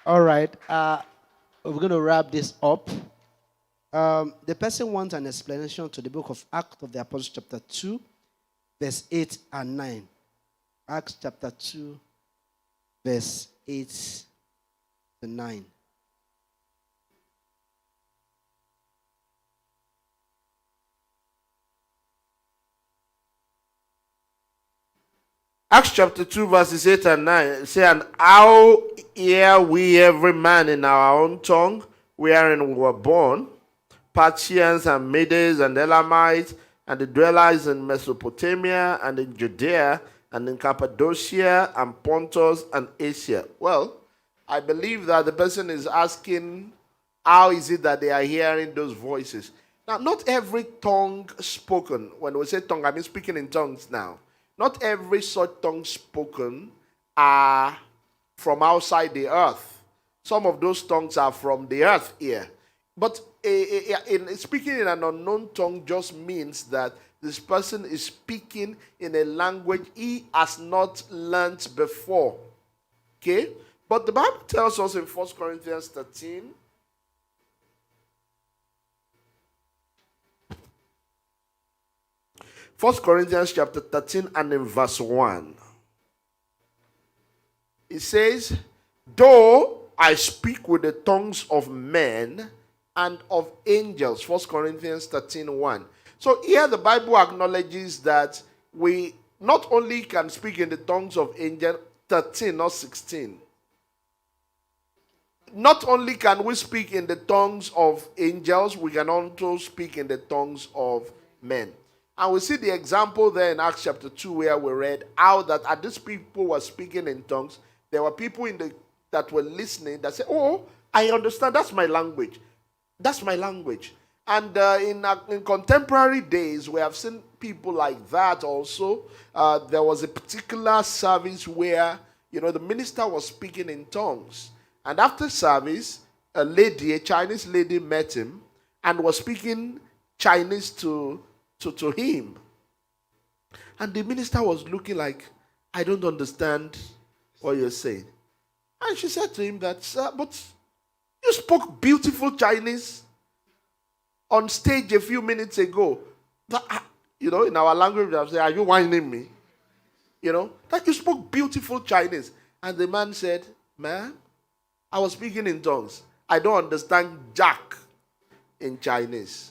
All right. We're going to wrap this up. The person wants an explanation to the book of Acts of the Apostles, chapter 2, verse 8 and 9. Acts chapter 2, verse 8 to 9. Acts chapter 2, verses 8 and 9 say, "And how hear we every man in our own tongue, wherein we were born, Parthians and Medes and Elamites, and the dwellers in Mesopotamia and in Judea and in Cappadocia and Pontus and Asia." Well, I believe that the person is asking, how is it that they are hearing those voices? Now, not every tongue spoken, when we say tongue, I mean speaking in tongues now. Not every such tongue spoken are from outside the earth. Some of those tongues are from the earth here. But speaking in an unknown tongue just means that this person is speaking in a language he has not learnt before. Okay? But the Bible tells us in 1 Corinthians 13, 1 Corinthians chapter 13 and in verse 1. It says, "Though I speak with the tongues of men and of angels." 1 Corinthians 13, 1. So here the Bible acknowledges that we not only can speak in the tongues of angels, 13, not 16. Not only can we speak in the tongues of angels, we can also speak in the tongues of men. And we see the example there in Acts chapter 2 where we read how that as these people were speaking in tongues, there were people that were listening that said, "Oh, I understand. That's my language. That's my language." And in contemporary days, we have seen people like that also. There was a particular service where, the minister was speaking in tongues. And after service, a Chinese lady met him and was speaking Chinese to him. And the minister was looking like, "I don't understand what you're saying." And she said to him that, "Sir, but you spoke beautiful Chinese on stage a few minutes ago." But, in our language, I say, "Are you whining me?" That you spoke beautiful Chinese. And the man said, "Man, I was speaking in tongues. I don't understand jack in Chinese."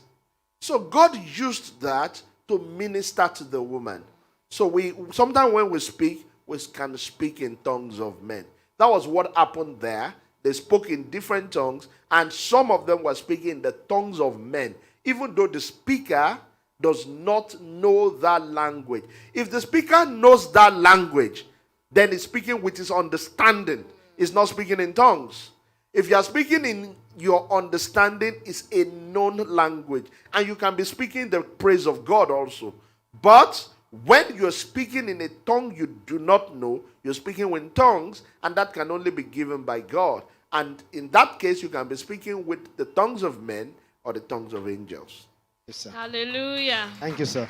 So God used that to minister to the woman. So sometimes when we speak, we can speak in tongues of men. That was what happened there. They spoke in different tongues, and some of them were speaking in the tongues of men, even though the speaker does not know that language. If the speaker knows that language, then he's speaking with his understanding. He's not speaking in tongues. If you are speaking in your understanding, is a known language, and you can be speaking the praise of God also. But when you're speaking in a tongue you do not know, you're speaking in tongues, and that can only be given by God. And in that case, you can be speaking with the tongues of men or the tongues of angels. Yes, sir. Hallelujah. Thank you, sir.